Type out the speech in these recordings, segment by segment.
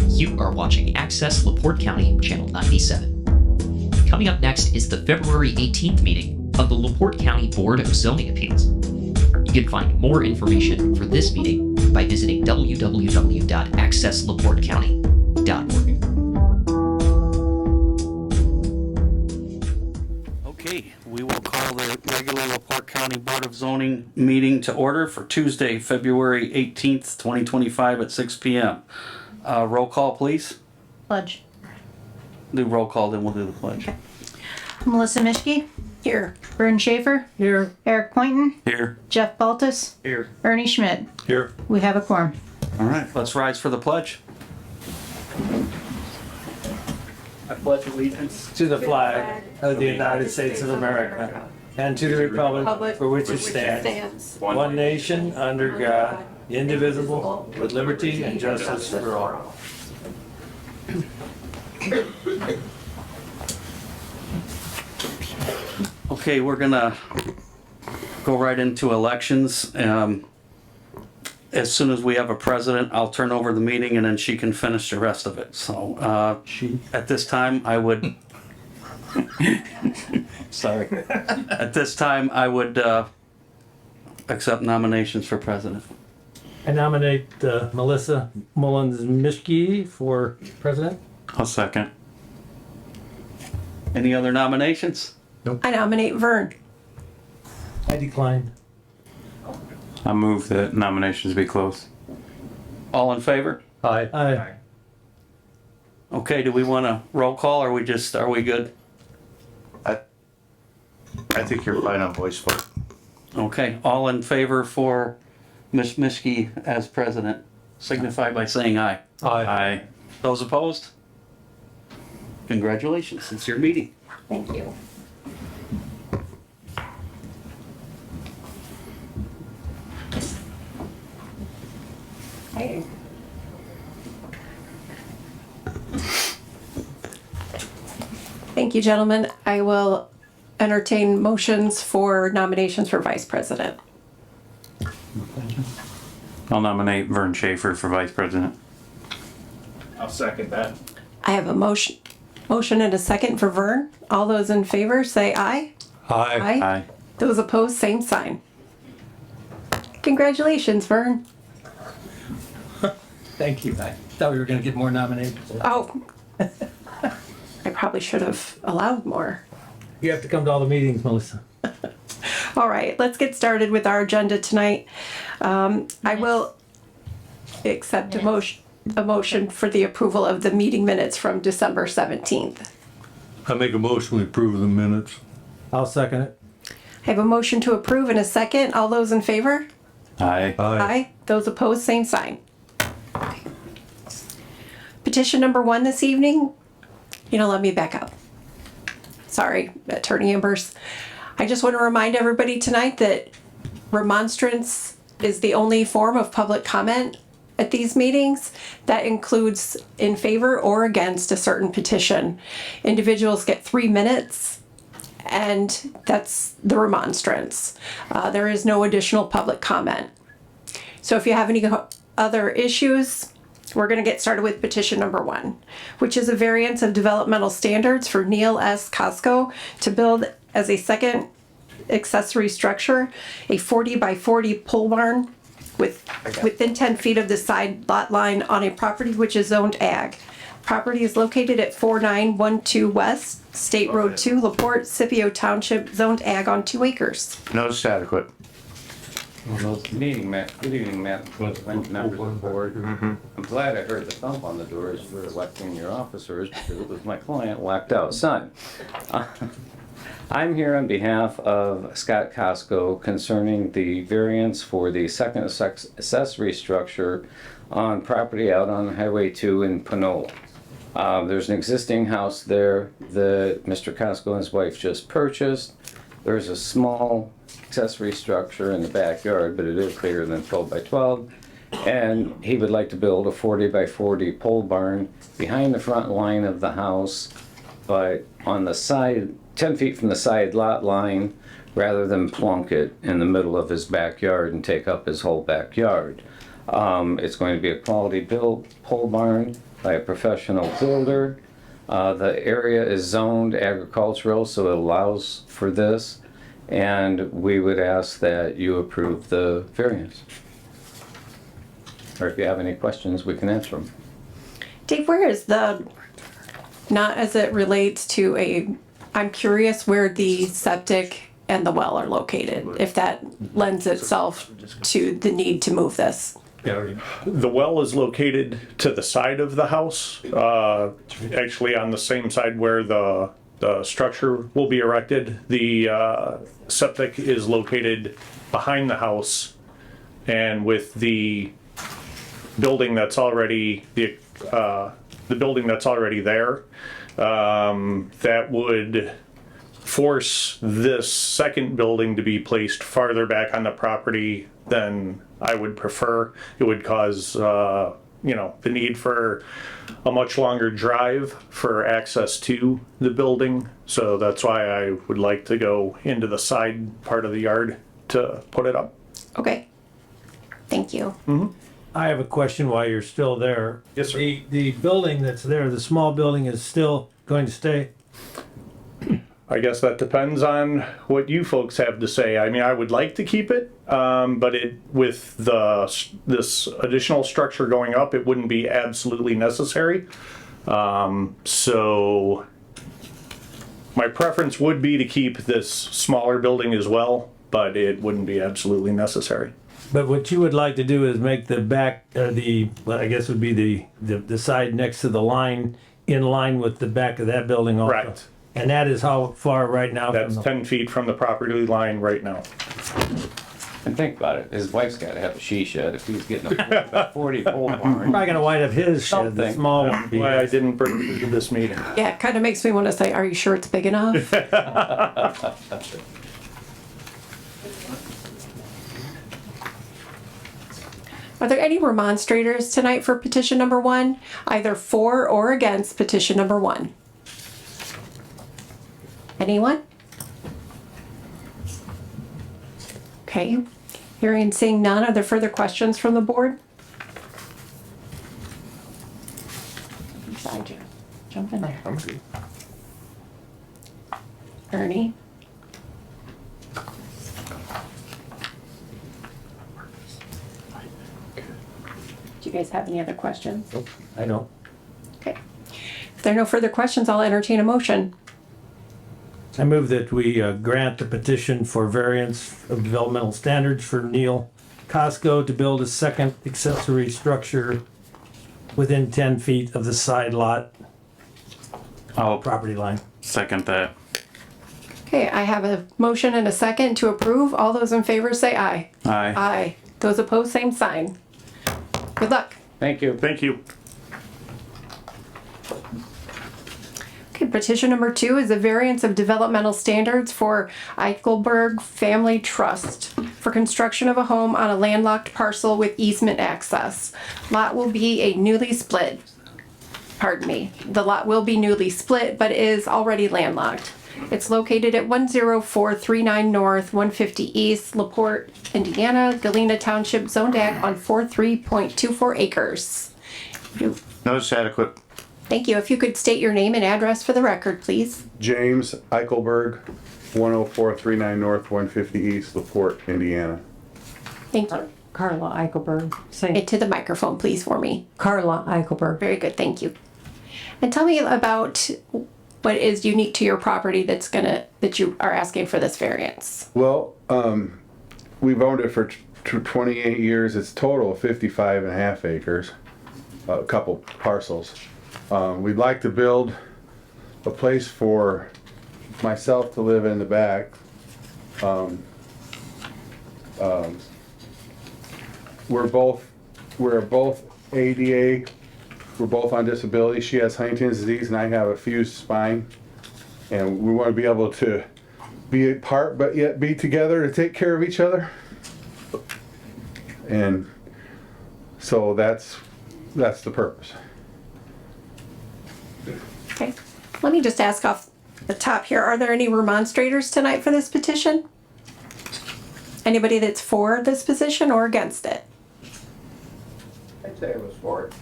You are watching Access LaPorte County, Channel 97. Coming up next is the February 18th meeting of the LaPorte County Board of Zoning Appeals. You can find more information for this meeting by visiting www.accesslaporte.county.org. Okay, we will call the regular LaPorte County Board of Zoning meeting to order for Tuesday, February 18th, 2025 at 6 p.m. Roll call, please. Pledge. Do roll call, then we'll do the pledge. Melissa Mischke. Here. Vern Schaefer. Here. Eric Poynton. Here. Jeff Baltus. Here. Ernie Schmidt. Here. We have a quorum. All right, let's rise for the pledge. I pledge allegiance to the flag of the United States of America and to the republic for which it stands, one nation, under God, indivisible, with liberty and justice for all. Okay, we're gonna go right into elections. As soon as we have a president, I'll turn over the meeting and then she can finish the rest of it. So, at this time, I would, sorry. At this time, I would, accept nominations for president. I nominate Melissa Mullins-Mischke for president. I'll second. Any other nominations? I nominate Vern. I decline. I move that nominations be closed. All in favor? Aye. Okay, do we want to roll call or are we good? I think you're fine on voice vote. Okay, all in favor for Ms. Mischke as president, signify by saying aye. Aye. Those opposed? Congratulations, it's your meeting. Thank you. Okay. Thank you, gentlemen. I will entertain motions for nominations for vice president. I'll nominate Vern Schaefer for vice president. I'll second that. I have a motion and a second for Vern. All those in favor say aye. Aye. Aye. Those opposed, same sign. Congratulations, Vern. Thank you. I thought we were going to get more nominations. Oh, I probably should have allowed more. You have to come to all the meetings, Melissa. All right, let's get started with our agenda tonight. I will accept a motion for the approval of the meeting minutes from December 17th. I make a motion we approve the minutes. I'll second it. I have a motion to approve and a second. All those in favor? Aye. Aye. Those opposed, same sign. Okay. Petition number 1 this evening. Let me back up. Sorry, Attorney Ambers. I just want to remind everybody tonight that remonstrance is the only form of public comment at these meetings. That includes in favor or against a certain petition. Individuals get 3 minutes, and that's the remonstrance. There is no additional public comment. So if you have any other issues, we're going to get started with petition number 1, which is a variance of developmental standards for Neil S. Costco to build as a second accessory structure, a 40 by 40 pole barn within 10 feet of the side lot line on a property which is zoned ag. Property is located at 4912 West State Road 2, LaPorte, Scipio Township, zoned ag on 2 acres. Notice adequate. Good evening, Matt, members of the board. I'm glad I heard the thump on the doors for electing your officers because it was my client locked outside. I'm here on behalf of Scott Costco concerning the variance for the second accessory structure on property out on Highway 2 in Panola. There's an existing house there that Mr. Costco and his wife just purchased. There's a small accessory structure in the backyard, but it is bigger than 12 by 12. And he would like to build a 40 by 40 pole barn behind the front line of the house, but on the side, 10 feet from the side lot line, rather than plunk it in the middle of his backyard and take up his whole backyard. It's going to be a quality built pole barn by a professional builder. The area is zoned agricultural, so it allows for this. And we would ask that you approve the variance. Or if you have any questions, we can answer them. Dave, where is not as it relates to I'm curious where the septic and the well are located, if that lends itself to the need to move this. The well is located to the side of the house, actually on the same side where the structure will be erected. The septic is located behind the house, and with the building that's already the building that's already there, that would force this second building to be placed farther back on the property than I would prefer. It would cause, the need for a much longer drive for access to the building. So that's why I would like to go into the side part of the yard to put it up. Okay. Thank you. I have a question while you're still there. Yes, sir. The building that's there, the small building is still going to stay? I guess that depends on what you folks have to say. I mean, I would like to keep it, but with this additional structure going up, it wouldn't be absolutely necessary. So my preference would be to keep this smaller building as well, but it wouldn't be absolutely necessary. But what you would like to do is make the back, I guess would be the side next to the line, in line with the back of that building also. Correct. And that is how far right now? That's 10 feet from the property line right now. And think about it, his wife's gotta have a she shed if he's getting a 40 pole barn. Probably gonna wind up his shed, the Something. small one. Why I didn't bring it to this meeting. Yeah, it kind of makes me want to say, are you sure it's big enough? Are there any remonstrators tonight for petition number 1, either for or against petition number 1? Anyone? Okay, hearing and seeing none, are there further questions from the board? Beside you. Jump in there. Ernie? Do you guys have any other questions? I know. Okay. If there are no further questions, I'll entertain a motion. I move that we grant the petition for variance of developmental standards for Neil Costco to build a second accessory structure within 10 feet of the side lot I'll property line. second that. Okay, I have a motion and a second to approve. All those in favor say aye. Aye. Aye. Those opposed, same sign. Good luck. Thank you. Thank you. Okay, petition number 2 is a variance of developmental standards for Eichelberg Family Trust for construction of a home on a landlocked parcel with easement access. Lot will be a newly split. Pardon me. The lot will be newly split, but is already landlocked. It's located at 10439 North, 150 East, LaPorte, Indiana, Galena Township, zoned ag on 43.24 acres. Notice adequate. Thank you. If you could state your name and address for the record, please. James Eichelberg, 10439 North, 150 East, LaPorte, Indiana. Thank you. Carla Eichelberg. Say Into the microphone, please, for me. Carla Eichelberg. Very good, thank you. And tell me about what is unique to your property that you are asking for this variance. Well, we've owned it for 28 years. It's total of 55 and a half acres, a couple parcels. We'd like to build a place for myself to live in the back. We're both ADA. We're both on disability. She has Huntington's disease and I have a fused spine. And we want to be able to be apart but yet be together to take care of each other. And so that's the purpose. Okay, let me just ask off the top here, are there any remonstrators tonight for this petition? Anybody that's for this position or against it? say I was for it.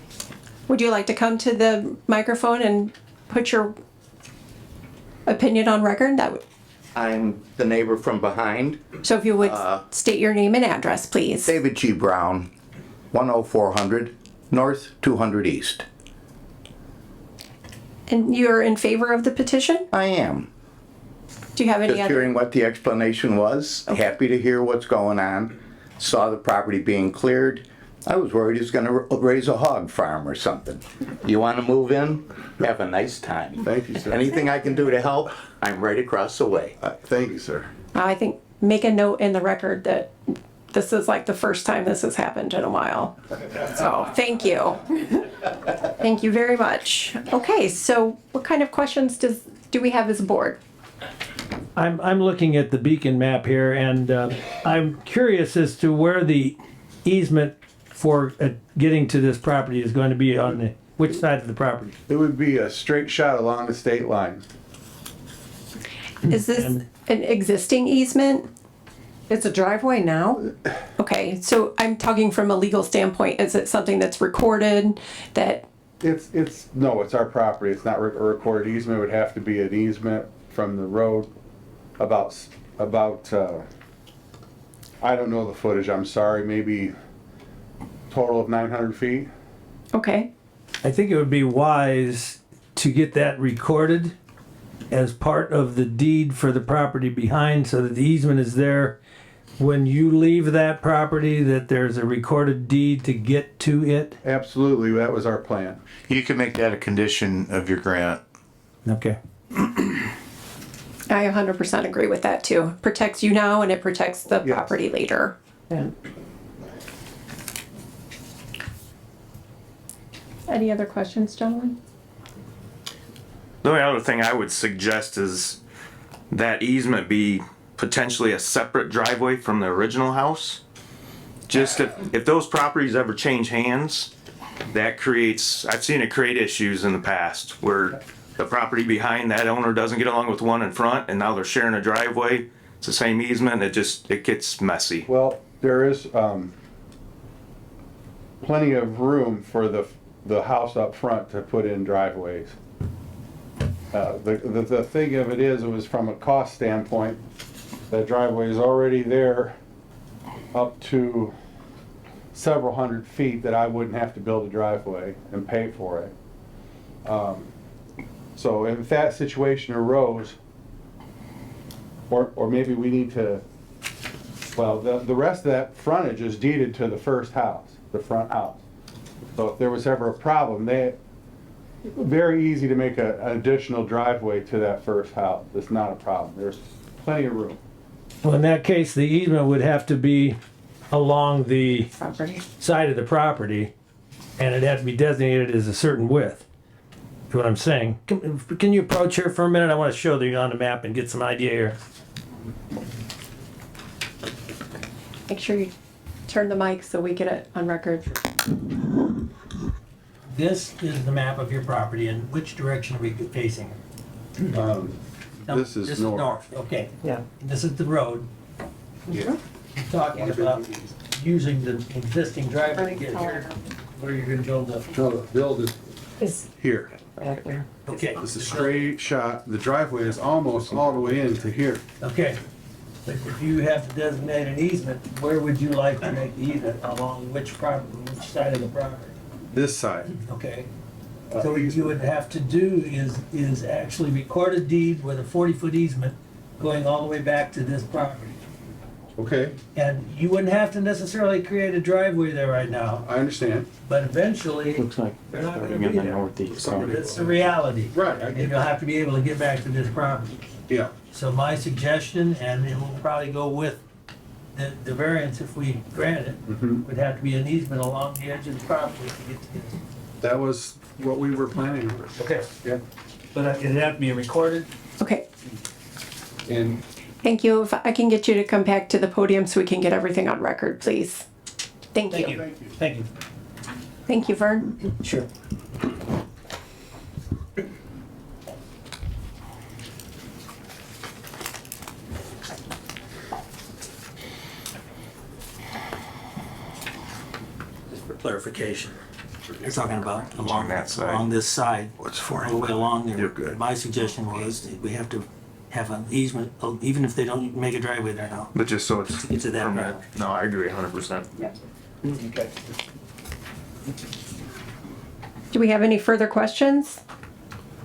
Would you like to come to the microphone and put your opinion on record? I'm the neighbor from behind, So if you would state your name and address, please. David G. Brown, 10400 North, 200 East. And you're in favor of the petition? I am. Do you have any Just other? hearing what the explanation was, happy to hear what's going on. Saw the property being cleared. I was worried he was gonna raise a hog farm or something. You wanna move in? Have a nice time. Thank you, sir. Anything I can do to help, I'm right across the way. Thank you, sir. I think make a note in the record that this is like the first time this has happened in a while. So, thank you. Thank you very much. Okay, so what kind of questions do we have as a board? I'm looking at the beacon map here, and I'm curious as to where the easement for getting to this property is going to be on which side of the property? It would be a straight shot along the state line. Is this an existing easement? It's a driveway now? Okay, so I'm talking from a legal standpoint. Is it something that's recorded that, No, it's our property. It's not a recorded easement. It would have to be an easement from the road about, I don't know the footage, I'm sorry, maybe total of 900 feet. okay, I think it would be wise to get that recorded as part of the deed for the property behind, so that the easement is there when you leave that property, that there's a recorded deed to get to it. Absolutely, that was our plan. You can make that a condition of your grant. Okay. I 100% agree with that too. Protects you now and it protects the Yes. property later. Yeah. Any other questions, gentlemen? The only other thing I would suggest is that easement be potentially a separate driveway from the original house. Just if those properties ever change hands, that creates, I've seen it create issues in the past where the property behind that owner doesn't get along with one in front, and now they're sharing a driveway. It's the same easement, it gets messy. Well, there is plenty of room for the house up front to put in driveways. The thing of it is, it was from a cost standpoint, that driveway is already there up to several hundred feet that I wouldn't have to build a driveway and pay for it. So if that situation arose, or maybe we need to, well, the rest of that frontage is deeded to the first house, the front house. So if there was ever a problem, very easy to make an additional driveway to that first house. It's not a problem. There's plenty of room. Well, in that case, the easement would have to be along the Property. side of the property, and it'd have to be designated as a certain width. Is what I'm saying. Can you approach here for a minute? I want to show you on the map and get some idea here. Make sure you turn the mic so we get it on record. This is the map of your property, and which direction are we facing? This is north. Okay. Yeah. This is the road. Yeah. You're talking about using the existing driveway to get here, where you're gonna build the. No, the build is Is here. back there. Okay. It's a straight shot. The driveway is almost all the way into here. Okay. But if you have to designate an easement, where would you like to make the easement? Along which property, which side of the property? This side. Okay. So what you would have to do is actually record a deed with a 40-foot easement going all the way back to this property. Okay, And you wouldn't have to necessarily create a driveway there right now, I understand. but eventually, Looks like they're not gonna starting be in the there. northeast. That's the reality. Right, I And get you'll have to be able to get back to this property. Yeah, So my suggestion, and it will probably go with the variance if we grant it, would have to be an easement along the edge of the property to get to this. that was what we were planning on. Okay. Yeah. But it'd have to be recorded. Okay, And thank you. If I can get you to come back to the podium so we can get everything on record, please. Thank Thank you. you. Thank you. Thank you, Vern. Sure. Just for clarification, You're talking about On that side. along this side. What's for All the way along there. You're good. My suggestion was that we have to have an easement, even if they don't make a driveway there now. But just so it's. Get to that permanent. part. No, I agree 100%. Okay. Do we have any further questions?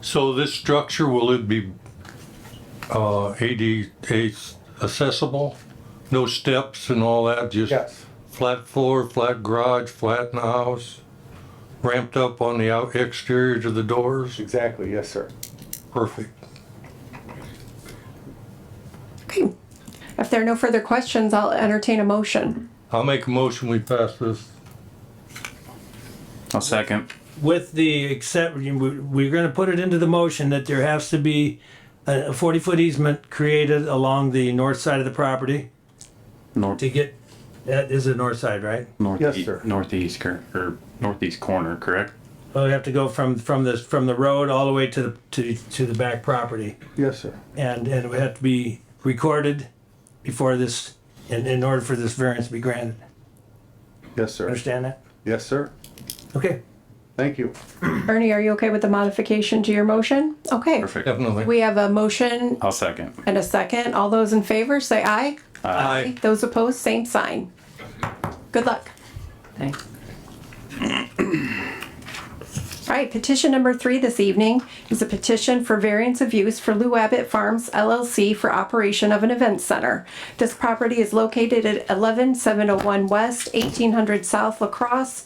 So this structure, will it be ADA accessible? No steps and all that, just Yes. flat floor, flat garage, flat in the house? Ramped up on the exterior to the doors? Exactly, yes, sir. Perfect. Okay. If there are no further questions, I'll entertain a motion. I'll make a motion, we pass this. I'll second. With the we're gonna put it into the motion that there has to be a 40-foot easement created along the north side of the property North, to get, that is the north side, right? Yes, sir. northeast, or northeast corner, correct? Oh, we have to go from the road all the way to the back property. Yes, sir. And it would have to be recorded before this, in order for this variance to be granted. Yes, sir. Understand that? Yes, sir. Okay. Thank you. Ernie, are you okay with the modification to your motion? Okay. Perfect. Definitely. We have a motion I'll second. and a second. All those in favor, say aye. Aye. Those opposed, same sign. Good luck. Thanks. All right, petition number 3 this evening is a petition for variance of use for Lou Abbott Farms LLC for operation of an event center. This property is located at 11701 West, 1800 South Lacrosse,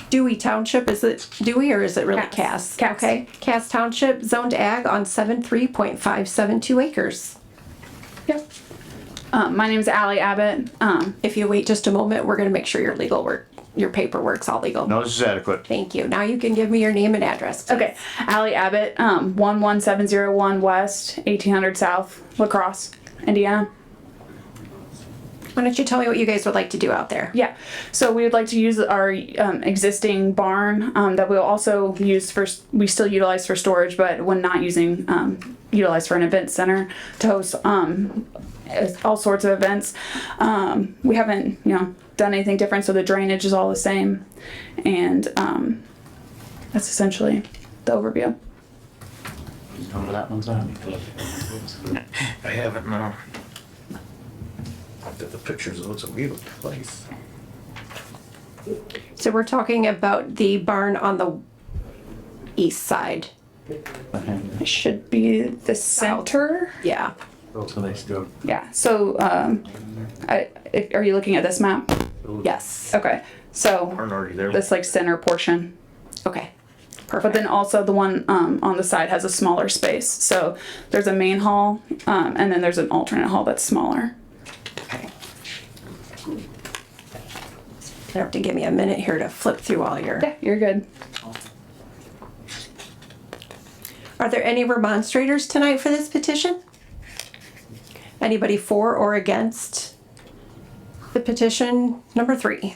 Dewey Township. Is it Dewey or is it really Cass? Cass. Okay, Cass Township, zoned ag on 73.572 acres. Yep. My name's Allie Abbott. If you wait just a moment, we're gonna make sure your legal work, your paperwork's all legal. No, this is adequate. Thank you. Now you can give me your name and address, please. Okay, Allie Abbott, 11701 West, 1800 South, Lacrosse, Indiana. Why don't you tell me what you guys would like to do out there? Yeah, so we would like to use our existing barn that we'll also use we still utilize for storage, but when not using, utilize for an event center to host all sorts of events. We haven't, done anything different, so the drainage is all the same, and that's essentially the overview. Remember that one's on? I haven't, no. Looked at the pictures, though, it's a beautiful place. So we're talking about the barn on the east side. It should be the center. Yeah. Yeah, so are you looking at this map? Yes. Okay, so Aren't already there. this center portion. Okay. But Perfect. then also the one on the side has a smaller space. So there's a main hall, and then there's an alternate hall that's smaller. Okay. You have to give me a minute here to flip through all your. Yeah, you're good. Are there any remonstrators tonight for this petition? Anybody for or against the petition number 3?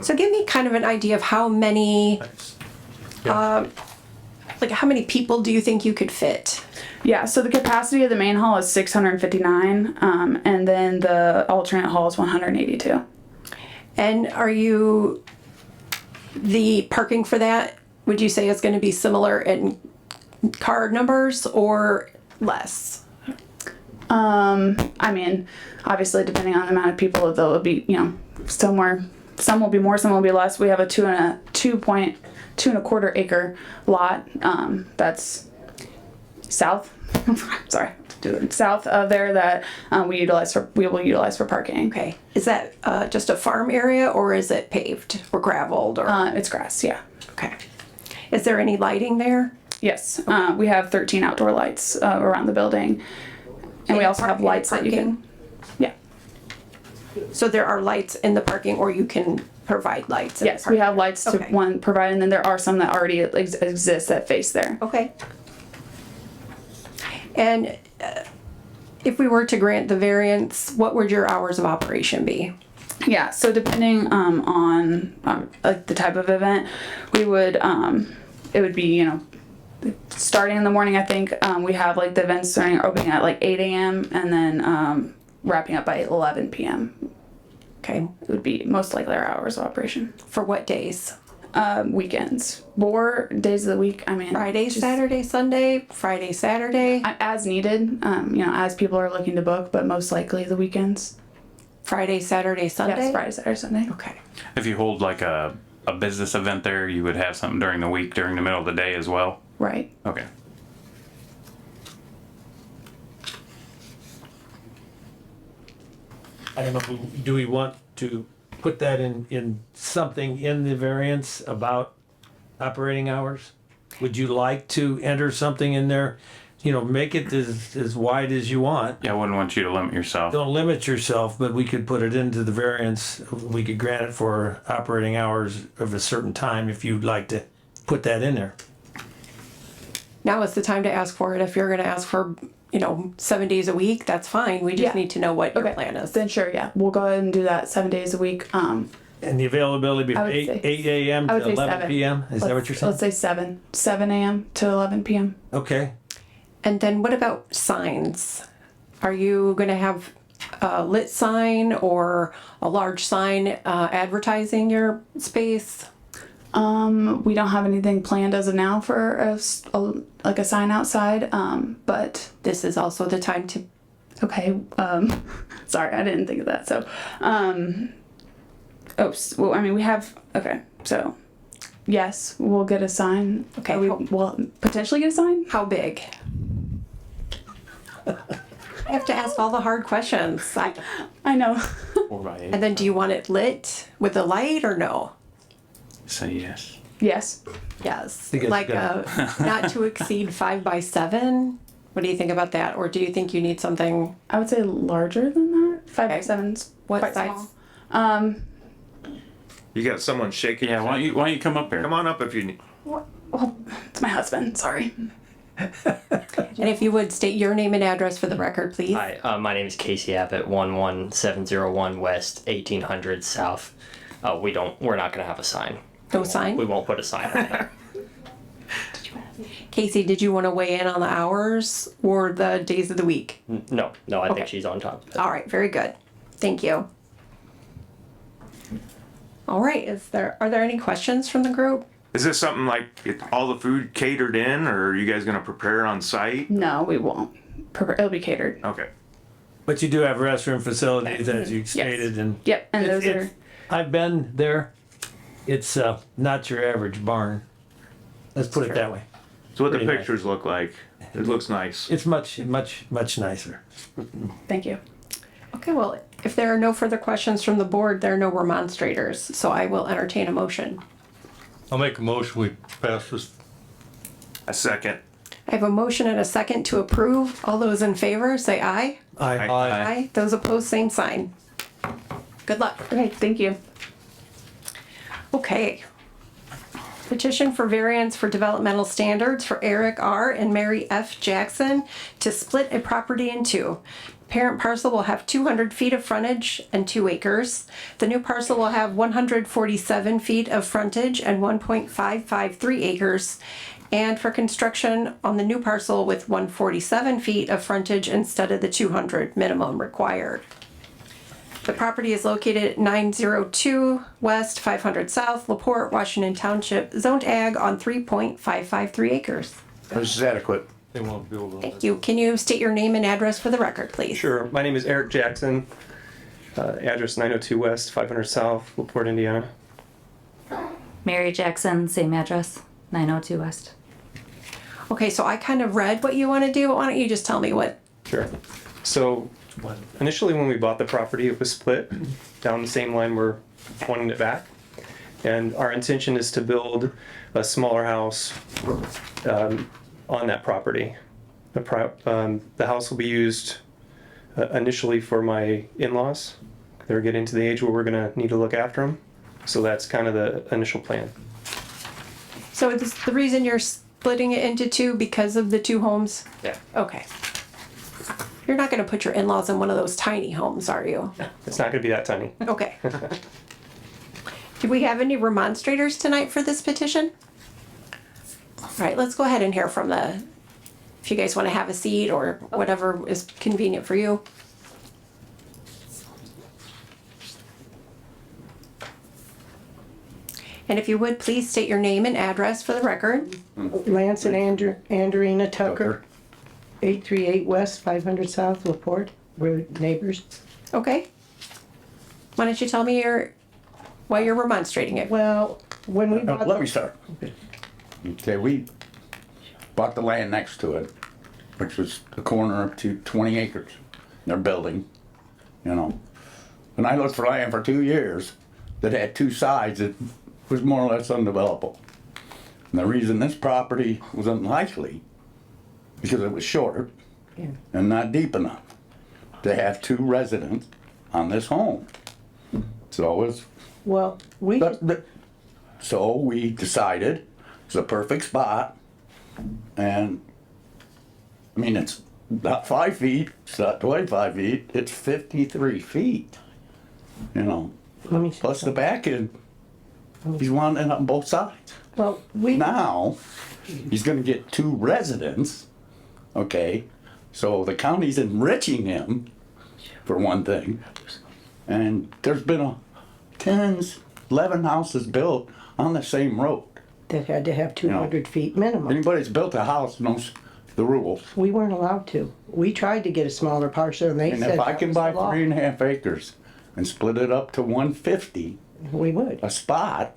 So give me kind of an idea of how many, how many people do you think you could fit? Yeah, so the capacity of the main hall is 659, and then the alternate hall is 182. And are you, the parking for that, would you say is going to be similar in car numbers or less? I mean, obviously depending on the amount of people, there'll be, somewhere, some will be more, some will be less. We have a 2.25 acre lot, that's south, sorry, south of there that we will utilize for parking. Okay. Is that just a farm area or is it paved or gravelled or? It's grass, yeah. Okay. Is there any lighting there? Yes, we have 13 outdoor lights around the building, and we also have lights that you can. Yeah. So there are lights in the parking, or you can provide lights? In the Yes, we have lights to Okay. provide, and then there are some that already exist that face there. Okay. And if we were to grant the variance, what would your hours of operation be? Yeah, so depending on like the type of event, we would it would be starting in the morning. I think we have the events starting opening at 8 a.m. and then wrapping up by 11 p.m. Okay. It would be most likely our hours of operation. For what days? Weekends. More days of the week. I mean, Friday, just Saturday, Sunday, Friday, Saturday, as needed. As people are looking to book, but most likely the weekends. Friday, Saturday, Sunday? Yes, Friday, Saturday, Sunday. Okay. If you hold like a business event there, you would have something during the week, during the middle of the day as well? Right. Okay. I don't know, do we want to put that in something in the variance about operating hours? Would you like to enter something in there, make it as wide as you want? Yeah, I wouldn't want you to limit yourself. Don't limit yourself, but we could put it into the variance. We could grant it for operating hours of a certain time if you'd like to put that in there. Now is the time to ask for it. If you're gonna ask for, 7 days a week, that's fine. We just Yeah. need to know what your Okay. plan is. Then sure, yeah, we'll go ahead and do that 7 days a week. And the availability I be would say- 8 a.m. I to would say 11 7. p.m.? Is that what you're saying? Let's say 7 a.m. to 11 p.m. Okay. And then what about signs? Are you gonna have a lit sign or a large sign advertising your space? We don't have anything planned as of now for a sign outside. But This is also the time to, okay. Sorry, I didn't think of that. So, well, I mean, we have. Okay, so yes, we'll get a sign. Okay, we'll potentially get a sign. how big? I have to ask all the hard questions. I know. 4x8. And then do you want it lit with a light or no? Say yes. Yes. Yes, think it's like good. not to exceed 5 by 7. What do you think about that? Or do you think you need something? I would say larger than that. 5 by 7's What quite size? small. You got someone shaking. Yeah, why don't you come up here? Come on up if you need. Oh, it's my husband. Sorry. And if you would state your name and address for the record, please. Hi, my name is Casey Abbott, 11701 West, 1800 South. We're not gonna have a sign. No sign? We won't put a sign on there. Casey, did you want to weigh in on the hours or the days of the week? No, I Okay. think she's on top of it. All right, very good. Thank you. All right, are there any questions from the group? Is this something like all the food catered in, or are you guys gonna prepare on site? No, we won't. It'll be catered. Okay. But you do have restroom facilities, as you stated, and. Yep, and It's- those are. it's- I've been there. It's not your average barn. Let's put it that way. So what the Pretty nice. pictures look like? It looks nice. It's much nicer. Thank you. Okay, well, if there are no further questions from the board, there are no remonstrators, so I will entertain a motion. I'll make a motion, we pass this. A second. I have a motion and a second to approve. All those in favor, say aye. Aye. Aye. Those opposed, same sign. Good luck. Okay, thank you. Okay. Petition for variance for developmental standards for Eric R. and Mary F. Jackson to split a property in two. Parent parcel will have 200 feet of frontage and 2 acres. The new parcel will have 147 feet of frontage and 1.553 acres. And for construction on the new parcel with 147 feet of frontage instead of the 200 minimum required. The property is located at 902 West, 500 South, LaPorte, Washington Township, zoned ag on 3.553 acres. This is adequate. They won't build on it. Thank you. Can you state your name and address for the record, please? Sure. My name is Eric Jackson. Address 902 West, 500 South, LaPorte, Indiana. Mary Jackson, same address, 902 West. Okay, so I kind of read what you want to do, but why don't you just tell me what? Sure. So initially when we bought the property, it was split down the same line we're pointing it back. And our intention is to build a smaller house on that property. The house will be used initially for my in-laws. They're getting to the age where we're gonna need to look after them. So that's kind of the initial plan. So it's the reason you're splitting it into two because of the two homes? Yeah. Okay. You're not going to put your in-laws in one of those tiny homes, are you? It's not gonna be that tiny. Okay. Do we have any remonstrators tonight for this petition? All right, let's go ahead and hear from if you guys want to have a seat or whatever is convenient for you. And if you would, please state your name and address for the record. Lance and Andrina Tucker, 838 West, 500 South, LaPorte. We're neighbors. Okay. Why don't you tell me why you're remonstrating it? Well, when we bought Let me start. Okay, we bought the land next to it, which was a corner up to 20 acres. They're building, you know. And I looked for land for 2 years that had two sides that was more or less undevelopable. And the reason this property was unlikely, because it was short and not deep enough to have two residents on this home. So it's, well, so we decided it's a perfect spot. And I mean, it's not 5 feet, it's not 25 feet, it's 53 feet. You know, plus the back end, he's wanting it on both sides. Well, now he's gonna get two residents, okay? So the county's enriching him, for one thing. And there's been 11 houses built on the same road. that had to have 200 feet minimum. Anybody that's built a house knows the rules. We weren't allowed to. We tried to get a smaller parcel and they And said if I that can was buy the law. 3.5 acres and split it up to 150, we would. a spot,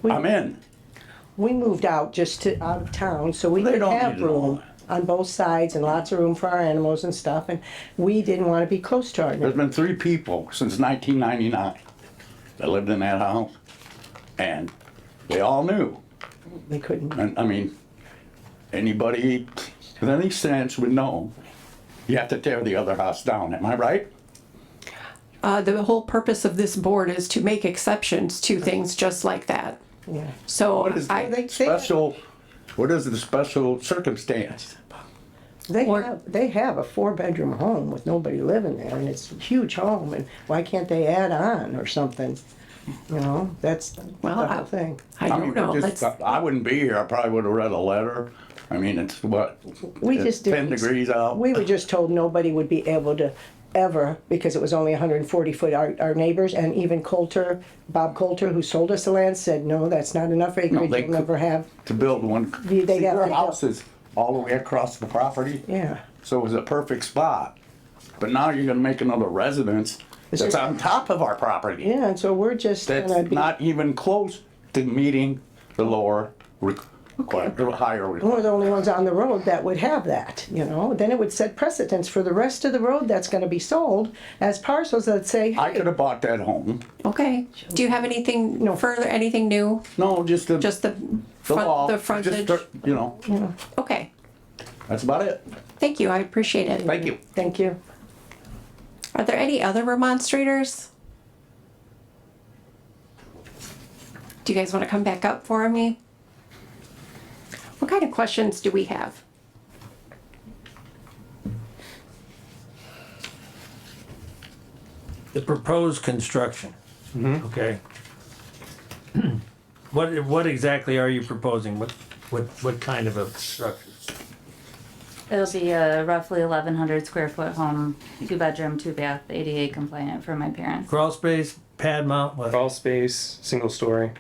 I'm in. We moved out out of town, so we could don't have need it all. room on both sides and lots of room for our animals and stuff, and we didn't want to be close to our There's neighbors. been 3 people since 1999 that lived in that house, and they all knew. They couldn't. And I mean, anybody with any sense would know you have to tear the other house down. Am I right? The whole purpose of this board is to make exceptions to things just like that. Yeah. So What is the special? What is the special circumstance? They have a 4-bedroom home with nobody living there, and it's a huge home, and why can't they add on or something? You know, that's the whole thing. I don't know. I wouldn't be here. I probably would have read a letter. I mean, it's what? We it's just 10 didn't. degrees out. We were just told nobody would be able to ever, because it was only 140 foot. Our neighbors, and even Coulter, Bob Coulter, who sold us the land, said, no, that's not enough acreage. they You'll never have. To build one. They See, got their to house is all the way across the property. Yeah. So it was a perfect spot. But now you're gonna make another residence that's on top of our property. Yeah, and so we're just That's gonna be. not even close to meeting the lower the higher requirement. We're the only ones on the road that would have that, you know? Then it would set precedence for the rest of the road that's gonna be sold as parcels that say, I could have bought that home. Okay. Do you have anything further, anything new? No, just the wall, the frontage? just, you know, Okay. that's about it. Thank you. I appreciate it. Thank you. Thank you. Are there any other remonstrators? Do you guys want to come back up for me? What kind of questions do we have? The proposed construction, okay? What exactly are you proposing? What kind of a structure? It'll be a roughly 1,100 square foot home, 2-bedroom, 2-bath, ADA compliant for my parents. Crawl space, pad mount, what? Crawl space, single story.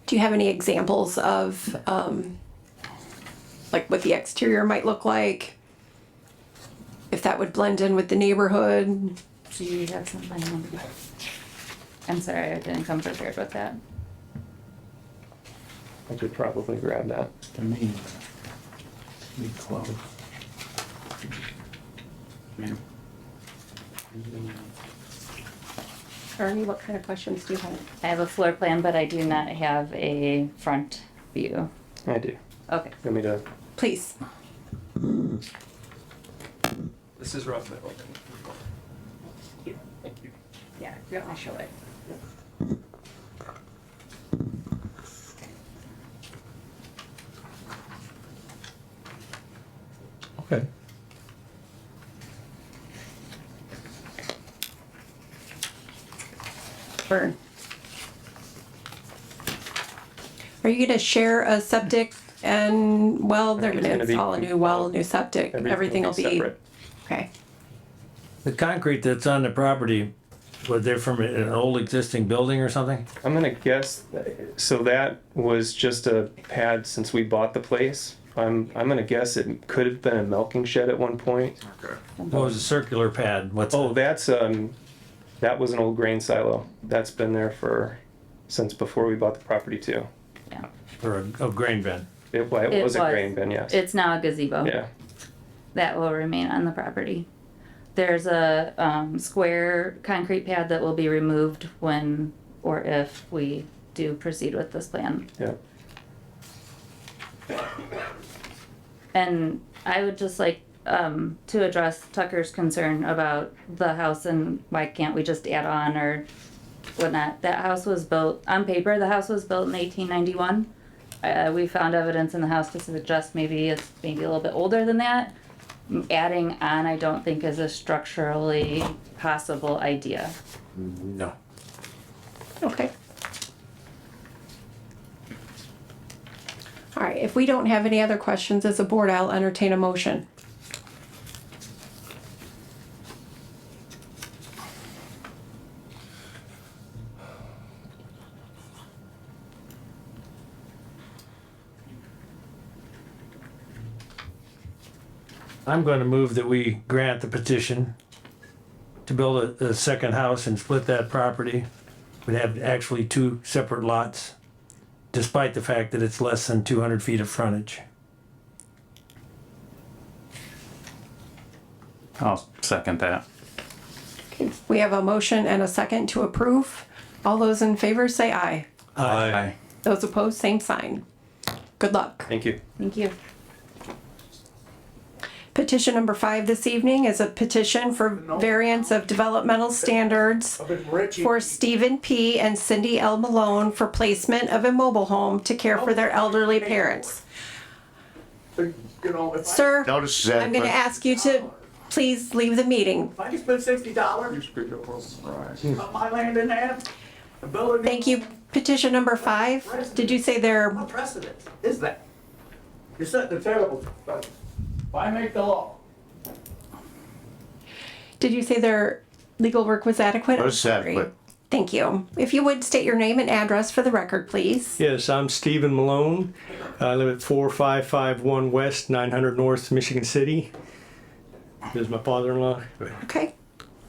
Do you have any examples of like what the exterior might look like? If that would blend in with the neighborhood? Do you have something? I'm sorry, I didn't come prepared with that. I could probably grab that. To me, be close. Ernie, what kind of questions do you have? I have a floor plan, but I do not have a front view. I do. Okay. You want me to? Please. This is rough middle. Yeah, you're gonna show it. Okay. Are you gonna share a septic And, well, they're gonna Everything's gonna install a be- new well, new septic, everything will be, separate. okay. The concrete that's on the property, was there from an old existing building or something? I'm gonna guess, so that was just a pad since we bought the place. I'm gonna guess it could have been a milking shed at one point. What was a circular pad? What's Oh, that was an old grain silo. That's been there since before we bought the property too. or a grain bin? It was a grain bin, yes. It's now a gazebo. Yeah. That will remain on the property. There's a square concrete pad that will be removed when or if we do proceed with this plan. Yeah. And I would just like to address Tucker's concern about the house and why can't we just add on or whatnot. That house was built, on paper, the house was built in 1891. We found evidence in the house to suggest maybe it's maybe a little bit older than that. Adding on, I don't think is a structurally possible idea. No. Okay. All right, if we don't have any other questions as a board, I'll entertain a motion. I'm going to move that we grant the petition to build a second house and split that property. We'd have actually two separate lots, despite the fact that it's less than 200 feet of frontage. I'll second that. We have a motion and a second to approve. All those in favor say aye. Aye. Those opposed, same sign. Good luck. Thank you. Thank you. Petition number 5 this evening is a petition for variance of developmental standards for Stephen P. and Cindy L. Malone for placement of a mobile home to care for their elderly parents. Sir, Notice that, I'm gonna but- ask you to please leave the meeting. If I can spend $60, cut my land in half, and build a new. Thank you. Petition number 5, did you say there, What precedent is that? You're setting a terrible precedent. Why make the law? did you say their legal work was adequate? Was adequate. Thank you. If you would state your name and address for the record, please. Yes, I'm Stephen Malone. I live at 4551 West, 900 North, Michigan City. This is my father-in-law. Okay.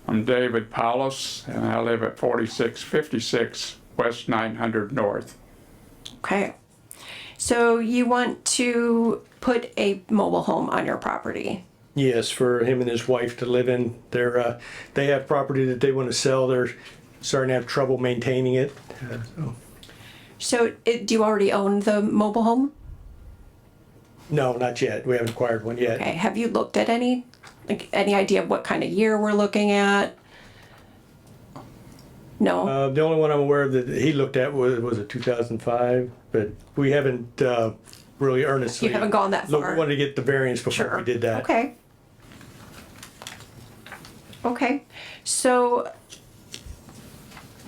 I'm David Paulus, and I live at 4656 West 900 North. Okay. So you want to put a mobile home on your property? Yes, for him and his wife to live in. They have property that they want to sell. They're starting to have trouble maintaining it. So do you already own the mobile home? No, not yet. We haven't acquired one yet. Okay. Have you looked at any idea of what kind of year we're looking at? No. The only one I'm aware of that he looked at was a 2005, but we haven't really earnestly. You haven't gone that far. Wanted to get the variance before we did that. Okay. Okay. So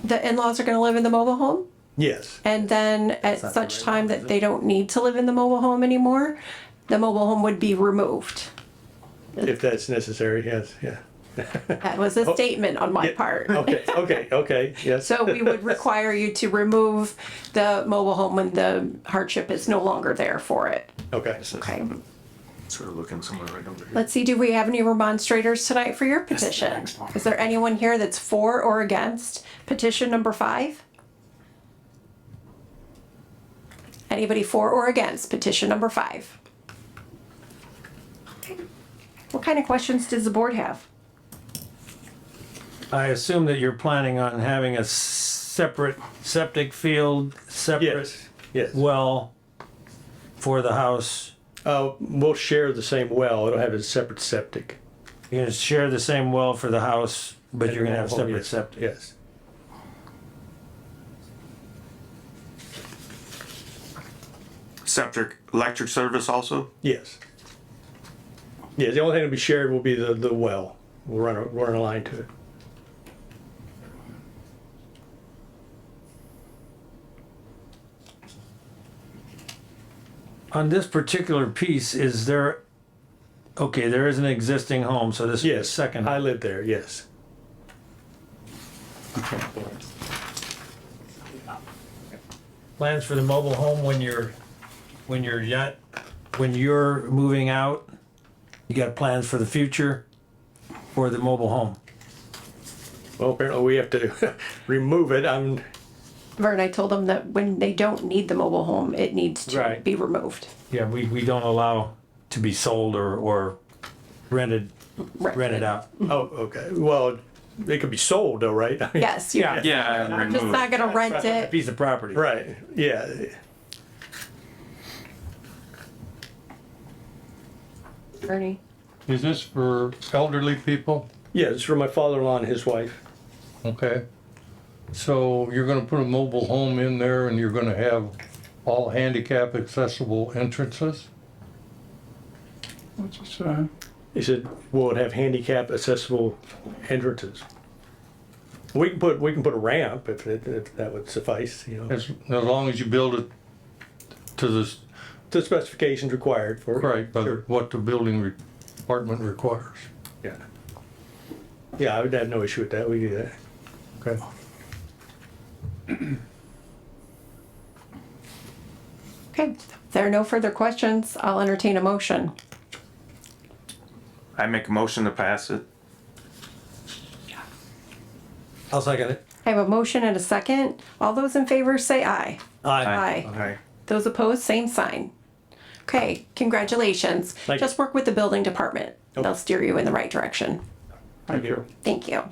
the in-laws are going to live in the mobile home? Yes. And then at such time that they don't need to live in the mobile home anymore, the mobile home would be removed. If that's necessary, yes, yeah. That was a statement on my part. Okay, yes. So we would require you to remove the mobile home when the hardship is no longer there for it. Okay. Okay. Sort of looking somewhere right over here. Let's see, do we have any remonstrators tonight for your petition? Is there anyone here that's for or against petition number 5? Anybody for or against petition number 5? What kind of questions does the board have? I assume that you're planning on having a separate septic field, separate well for the house? We'll share the same well. It'll have a separate septic. You're gonna share the same well for the house, but And you're gonna the have home, separate yes. septic? Yes. Septic, electric service also? Yes. Yeah, the only thing to be shared will be the well. We'll run a line to it. On this particular piece, is there, okay, there is an existing home, so this is the Yes, second. I live there, yes. Plans for the mobile home when you're moving out? You got plans for the future for the mobile home? Well, apparently we have to remove it. Vern, I told them that when they don't need the mobile home, it needs to Right. be removed. Yeah, we don't allow to be sold or rented out. Oh, okay. Well, they could be sold though, right? Yes, you- Yeah, and I'm just remove. not gonna rent A it. piece of property. Right, yeah. Ernie. Is this for elderly people? Yeah, it's for my father-in-law and his wife. Okay. So you're gonna put a mobile home in there and you're gonna have all handicap accessible entrances? What's it say? He said, will it have handicap accessible entrances? We can put a ramp if that would suffice, you know. As long as you build it to the specifications required for. Right, but what the building department requires. Yeah. Yeah, I would have no issue with that. We do that. Okay. Okay, if there are no further questions, I'll entertain a motion. I make a motion to pass it. I'll second it. I have a motion and a second. All those in favor say aye. Aye. Aye. Those opposed, same sign. Okay, congratulations. Thank you. Just work with the building department. They'll steer you in the right direction. Thank you. Thank you.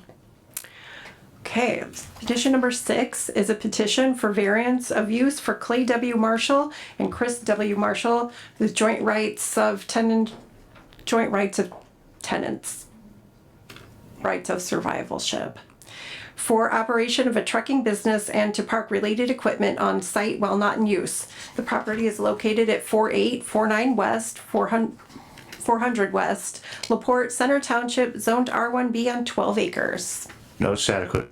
Okay, petition number 6 is a petition for variance of use for Clay W. Marshall and Chris W. Marshall, with joint rights of tenants, rights of survivalship, for operation of a trucking business and to park related equipment on site while not in use. The property is located at 4849 West, 400 West, LaPorte Center Township, zoned R1B on 12 acres. No, it's adequate.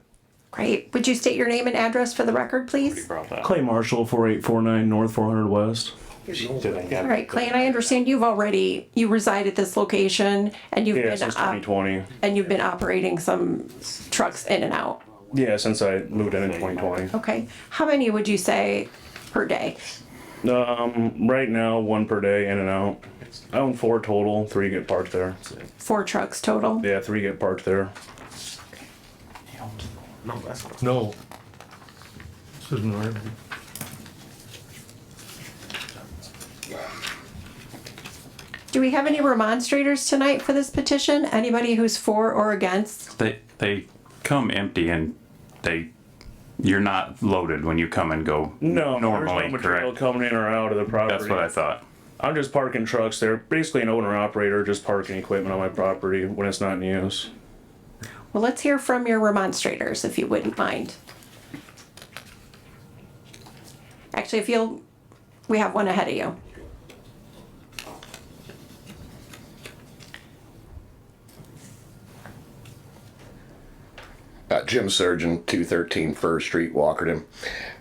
Great. Would you state your name and address for the record, please? Clay Marshall, 4849 North, 400 West. All right, Clay, and I understand you reside at this location and you've Yeah, been since 2020. and you've been operating some trucks in and out. Yeah, since I moved in 2020. Okay. How many would you say per day? Right now, 1 per day, in and out. I own 4 total, 3 get parked there. 4 trucks total? Yeah, 3 get parked there. No, that's not. No. This isn't right. Do we have any remonstrators tonight for this petition? Anybody who's for or against? They come empty and you're not loaded when you come and go. No, normally, there's no material correct? coming in or out of the property. That's what I thought. I'm just parking trucks there. Basically an owner-operator, just parking equipment on my property when it's not in use. Well, let's hear from your remonstrators, if you wouldn't mind. Actually, we have one ahead of you. Jim Surgeon, 213 First Street, Walkerton.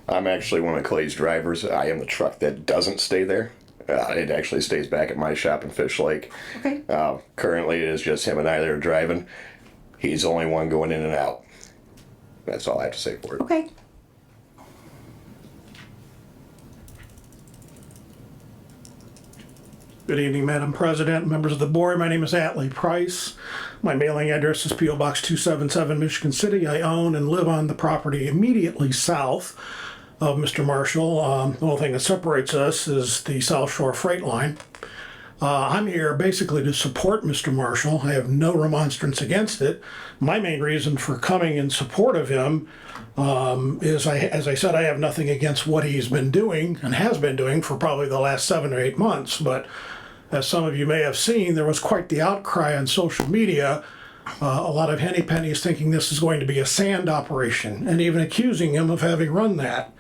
I'm actually one of Clay's drivers. I am the truck that doesn't stay there. It actually stays back at my shop in Fish Lake. Okay. Currently, it is just him and I that are driving. He's the only one going in and out. That's all I have to say for it. Okay. Good evening, Madam President, members of the board. My name is Atlee Price. My mailing address is P.O. Box 277, Michigan City. I own and live on the property immediately south of Mr. Marshall. The only thing that separates us is the South Shore Freight Line. I'm here basically to support Mr. Marshall. I have no remonstrance against it. My main reason for coming in support of him is, as I said, I have nothing against what he's been doing and has been doing for probably the last 7 or 8 months. But as some of you may have seen, there was quite the outcry on social media. A lot of henny pennies thinking this is going to be a sand operation and even accusing him of having run that.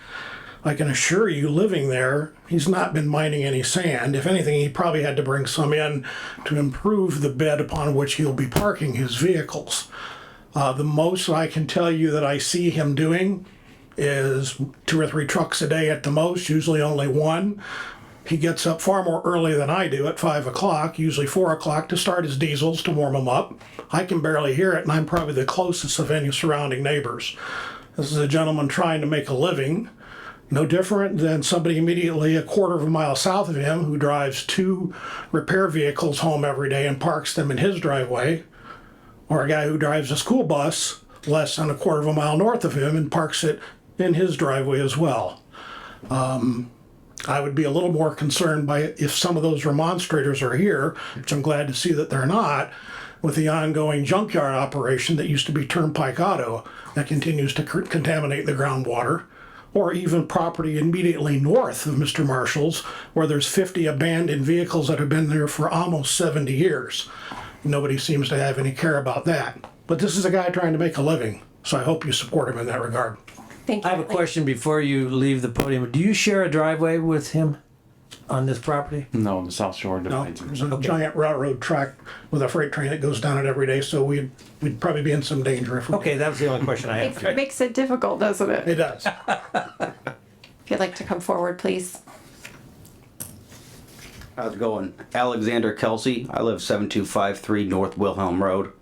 I can assure you, living there, he's not been mining any sand. If anything, he probably had to bring some in to improve the bed upon which he'll be parking his vehicles. The most I can tell you that I see him doing is 2 or 3 trucks a day at the most, usually only 1. He gets up far more early than I do at 5 o'clock, usually 4 o'clock, to start his diesels to warm them up. I can barely hear it, and I'm probably the closest of any surrounding neighbors. This is a gentleman trying to make a living, no different than somebody immediately a quarter of a mile south of him who drives 2 repair vehicles home every day and parks them in his driveway, or a guy who drives a school bus less than a quarter of a mile north of him and parks it in his driveway as well. I would be a little more concerned by if some of those remonstrators are here, which I'm glad to see that they're not, with the ongoing junkyard operation that used to be Turnpike Auto that continues to contaminate the groundwater, or even property immediately north of Mr. Marshall's where there's 50 abandoned vehicles that have been there for almost 70 years. Nobody seems to have any care about that. But this is a guy trying to make a living, so I hope you support him in that regard. Thank you. I have a question before you leave the podium. Do you share a driveway with him on this property? No, the South Shore No, divides. there's a giant railroad track with a freight train that goes down it every day, so we'd probably be in some danger if we. Okay, that was the only question I had. It makes it difficult, doesn't it? It does. If you'd like to come forward, please. How's it going? Alexander Kelsey. I live 7253 North Wilhelm Road.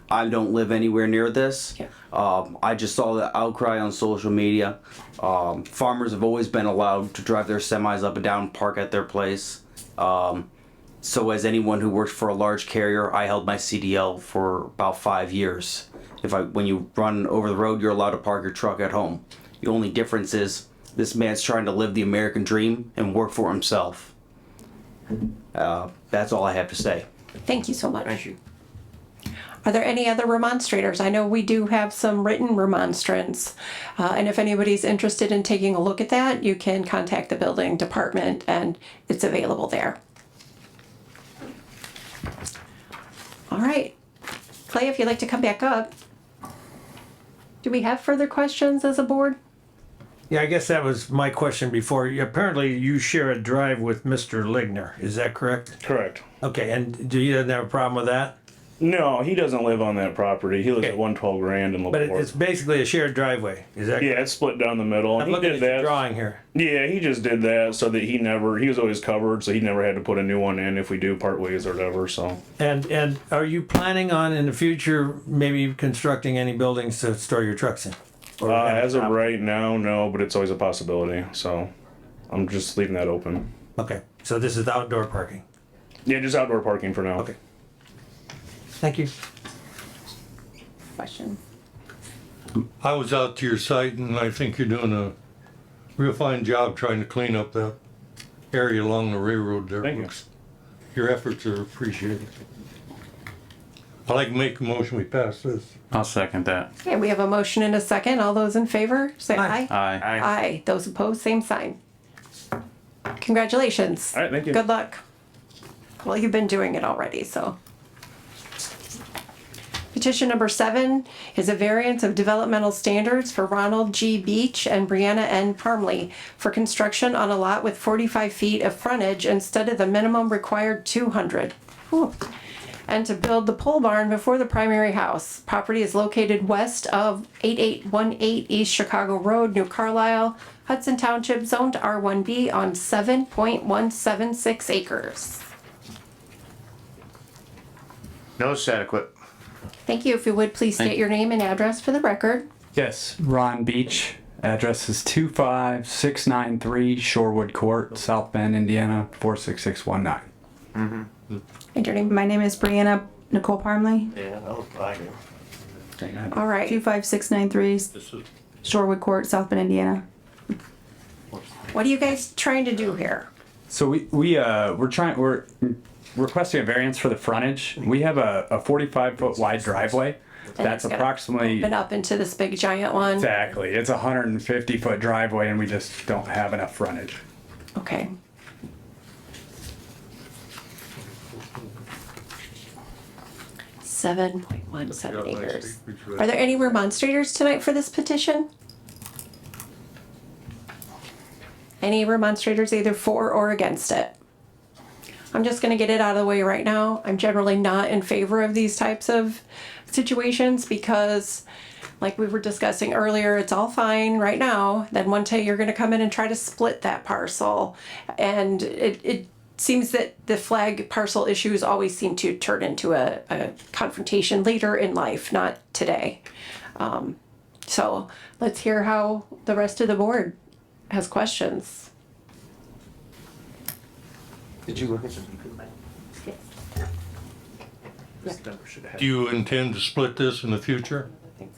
I don't live anywhere near this. Yeah. I just saw the outcry on social media. Farmers have always been allowed to drive their semis up and down, park at their place. So as anyone who works for a large carrier, I held my CDL for about 5 years. When you run over the road, you're allowed to park your truck at home. The only difference is this man's trying to live the American dream and work for himself. That's all I have to say. Thank you so much. Thank you. Are there any other remonstrators? I know we do have some written remonstrance. And if anybody's interested in taking a look at that, you can contact the building department and it's available there. All right. Clay, if you'd like to come back up. Do we have further questions as a board? Yeah, I guess that was my question before. Apparently you share a drive with Mr. Ligner, is that correct? Correct. Okay, and do you have a problem with that? No, he doesn't live on that property. He lives at 112 Grand in But LaPorte. it's basically a shared driveway, is that? Yeah, it's split down the middle. I'm He looking did at the that. drawing here. Yeah, he just did that so that he was always covered, so he never had to put a new one in if we do part ways or whatever, so. And are you planning on in the future maybe constructing any buildings to store your trucks in? As of right now, no, but it's always a possibility, so I'm just leaving that open. Okay, so this is outdoor parking. Yeah, just outdoor parking for now. Okay. Thank you. Question. I was out to your site and I think you're doing a real fine job trying to clean up that area along the railroad there. Thank you. Your efforts are appreciated. I'd like to make a motion, we pass this. I'll second that. Okay, we have a motion and a second. All those in favor, say aye. Aye. Aye. Those opposed, same sign. Congratulations. All right, thank you. Good luck. Well, you've been doing it already, so. Petition number 7 is a variance of developmental standards for Ronald G. Beach and Brianna N. Parmley for construction on a lot with 45 feet of frontage instead of the minimum required 200. Whew. And to build the pole barn before the primary house. Property is located west of 8818 East Chicago Road, New Carlisle, Hudson Township, zoned R1B on 7.176 acres. Notice adequate. Thank you. If you would, please state your name and address for the record. Yes, Ron Beach. Address is 25693 Shorewood Court, South Bend, Indiana, 46619. And your name? My name is Brianna Nicole Parmley. Yeah, that was fine. All right. 25693 Shorewood Court, South Bend, Indiana. What are you guys trying to do here? So we're requesting a variance for the frontage. We have a 45-foot wide driveway. And That's it's gonna approximately open up into this big giant one. exactly. It's a 150-foot driveway, and we just don't have enough frontage. Okay. .17 acres. Are there any remonstrators tonight for this petition? Any remonstrators either for or against it? I'm just gonna get it out of the way right now. I'm generally not in favor of these types of situations because like we were discussing earlier, it's all fine right now. Then one day you're gonna come in and try to split that parcel. And it seems that the flag parcel issues always seem to turn into a confrontation later in life, not today. So let's hear how the rest of the board has questions. Did you look at Do you intend to split this in the future?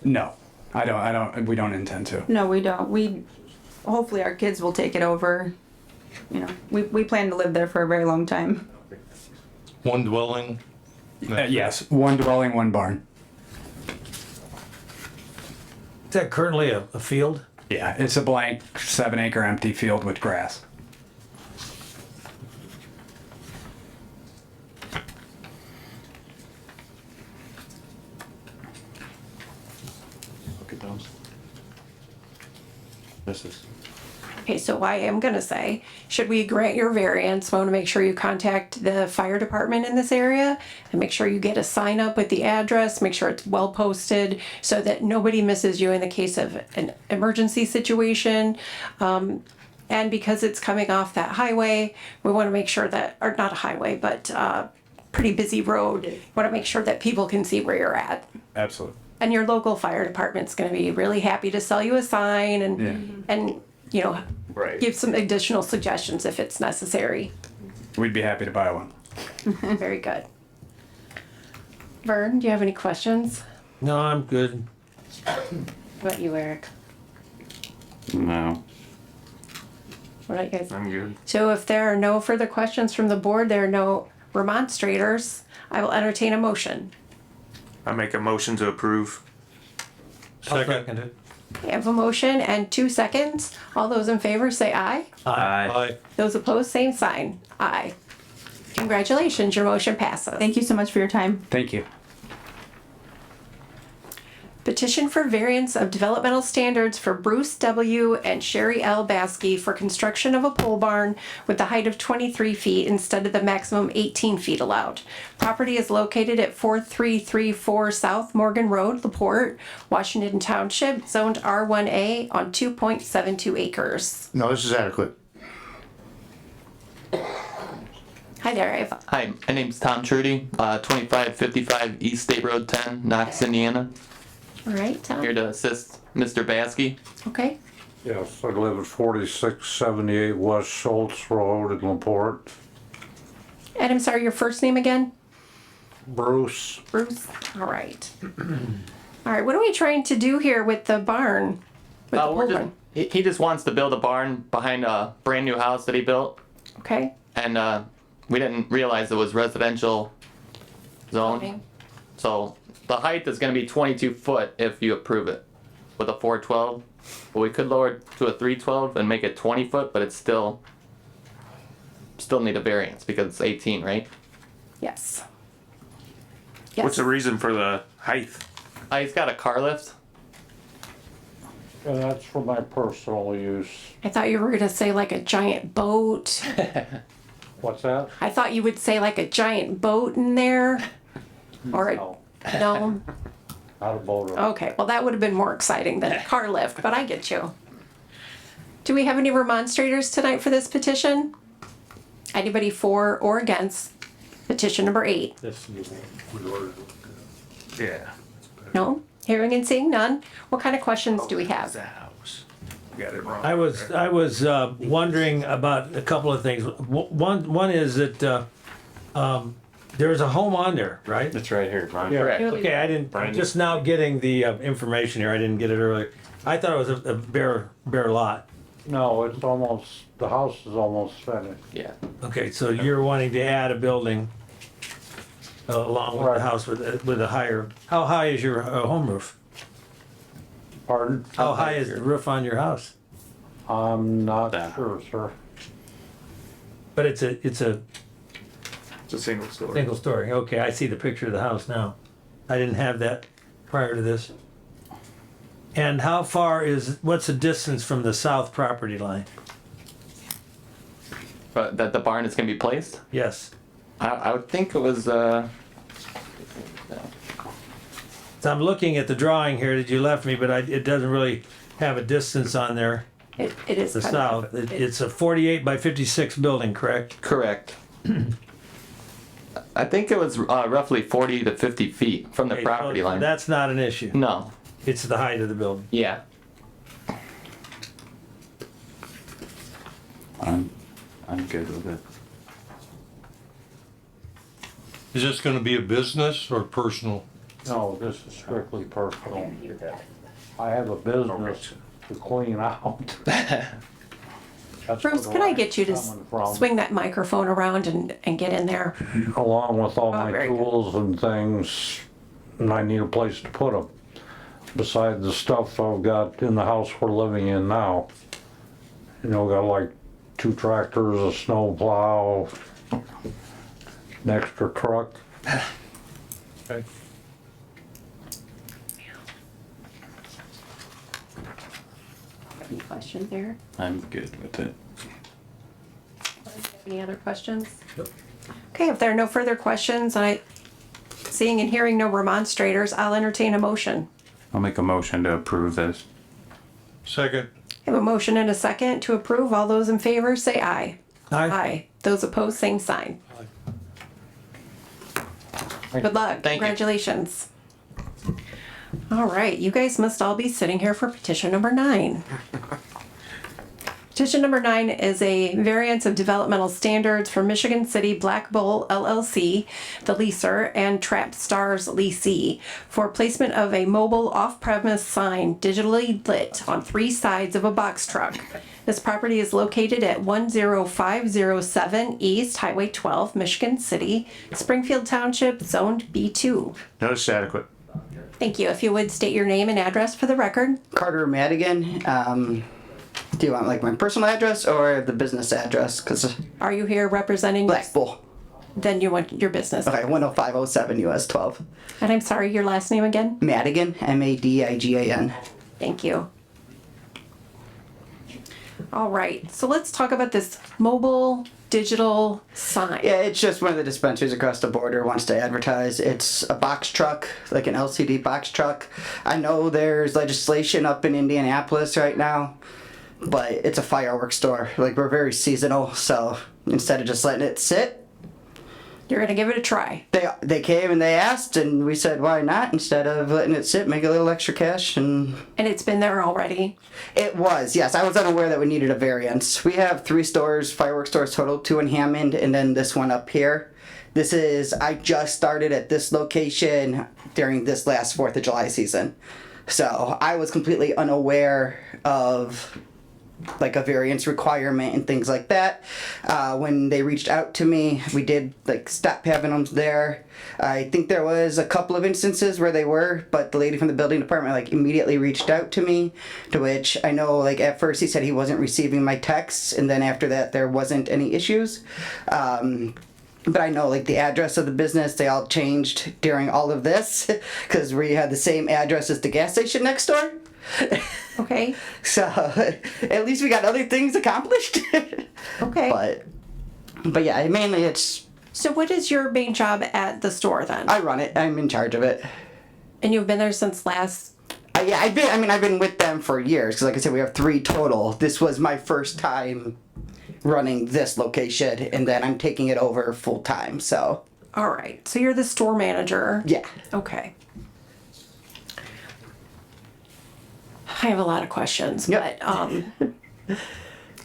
No, I don't, we don't intend to. No, we don't. Hopefully our kids will take it over. You know, we plan to live there for a very long time. One dwelling? Yes, one dwelling, one barn. Is that currently a field? Yeah, it's a blank 7-acre empty field with grass. Look at those. This is. Okay, so I am gonna say, should we grant your variance, I wanna make sure you contact the fire department in this area and make sure you get a sign up with the address, make sure it's well posted so that nobody misses you in the case of an emergency situation. And because it's coming off that highway, we wanna make sure that, or not a highway, but pretty busy road, we wanna make sure that people can see where you're at. Absolutely. And your local fire department's gonna be really happy to sell you a sign and you know, Right. give some additional suggestions if it's necessary. We'd be happy to buy one. Very good. Vern, do you have any questions? No, I'm good. What about you, Eric? No. What about you guys? I'm good. So if there are no further questions from the board, there are no remonstrators, I will entertain a motion. I make a motion to approve. Second it. I have a motion and 2 seconds. All those in favor say aye. Aye. Those opposed, same sign. Aye. Congratulations, your motion passes. Thank you so much for your time. Thank you. Petition for variance of developmental standards for Bruce W. and Sherry L. Baskey for construction of a pole barn with the height of 23 feet instead of the maximum 18 feet allowed. Property is located at 4334 South Morgan Road, LaPorte, Washington Township, zoned R1A on 2.72 acres. No, this is adequate. Hi there, Hi, my name's Tom Trudy, 2555 East State Road 10, Knox, Indiana. All right, Tom. Here to assist Mr. Baskey. Okay. Yes, I live at 4678 West Schultz Road in LaPorte. And I'm sorry, your first name again? Bruce. Bruce? All right. All right, what are we trying to do here with the barn? With the pole barn? He just wants to build a barn behind a brand new house that he built. Okay. And we didn't realize it was residential zone. Okay. So the height is going to be 22 foot if you approve it with a 412. But we could lower it to a 312 and make it 20 foot, but it's still need a variance because it's 18, right? Yes. What's the reason for the height? He's got a car lift. And that's for my personal use. I thought you were going to say like a giant boat. What's that? I thought you would say like a giant boat in there. Or no. Not a boat. Okay, well, that would have been more exciting than a car lift, but I get you. Do we have any remonstrators tonight for this petition? Anybody for or against petition number 8? Yeah. No? Hearing and seeing none? What kind of questions do we have? Got it wrong. I was wondering about a couple of things. One is that there's a home on there, right? It's right here, Brian. Correct. Okay, I'm just now getting the information here. I didn't get it earlier. I thought it was a bare lot. No, it's almost, the house is almost finished. Yeah. Okay, so you're wanting to add a building along with the house with a higher. How high is your home roof? Pardon? How high is the roof on your house? I'm not sure, sir. But it's a It's a single story. single story. Okay, I see the picture of the house now. I didn't have that prior to this. And how far what's the distance from the south property line? But that the barn is going to be placed? Yes. I would think it was So I'm looking at the drawing here that you left me, but it doesn't really have a distance on there. It is The kind of- south, it's a 48 by 56 building, correct? Correct. I think it was roughly 40 to 50 feet from the Okay, property so line. That's not an issue. No. It's the height of the building. Yeah. I'm good with it. Is this gonna be a business or personal? No, this is strictly personal. I have a business to clean out. That's Bruce, where can the I get you to light's coming from. swing that microphone around and get in there? Along with all my very good. tools and things, and I need a place to put them. Besides the stuff I've got in the house we're living in now. You know, got like 2 tractors, a snow plow, an extra truck. Okay. Any questions there? I'm good with it. Any other questions? Okay, if there are no further questions, seeing and hearing no remonstrators, I'll entertain a motion. I'll make a motion to approve this. Second. I have a motion and a second to approve. All those in favor say aye. Aye. Those opposed, same sign. Good luck. Thank you. Congratulations. All right, you guys must all be sitting here for petition number 9. Petition number 9 is a variance of developmental standards for Michigan City Black Bull LLC, the leaser, and Trap Stars leasee for placement of a mobile off-premise sign digitally lit on 3 sides of a box truck. This property is located at 10507 East Highway 12, Michigan City, Springfield Township, zoned B2. Notice adequate. Thank you. If you would state your name and address for the record. Carter Madigan. Do you want like my personal address or the business address? Cause Are you here representing? Black Bull. Then you want your business. Okay, 10507 US 12. And I'm sorry, your last name again? Madigan, Madigan. Thank you. All right, so let's talk about this mobile digital sign. Yeah, it's just one of the dispensaries across the border wants to advertise. It's a box truck, like an LCD box truck. I know there's legislation up in Indianapolis right now, but it's a fireworks store. Like, we're very seasonal, so instead of just letting it sit, you're gonna give it a try. They came and they asked, and we said, why not? Instead of letting it sit, make a little extra cash. And it's been there already? It was, yes. I was unaware that we needed a variance. We have 3 stores, fireworks stores total, 2 in Hammond, and then this one up here. I just started at this location during this last 4th of July season. So I was completely unaware of like a variance requirement and things like that. When they reached out to me, we did like stop having them there. I think there was a couple of instances where they were, but the lady from the building department like immediately reached out to me, to which I know like at first he said he wasn't receiving my texts, and then after that there wasn't any issues. But I know like the address of the business, they all changed during all of this because we had the same address as the gas station next door. Okay. So at least we got other things accomplished. Okay. But yeah, mainly it's. So what is your main job at the store then? I run it. I'm in charge of it. And you've been there since last? Yeah, I've been with them for years because like I said, we have 3 total. This was my first time running this location, and then I'm taking it over full time. So. All right. So you're the store manager. Yeah. Okay. I have a lot of questions, but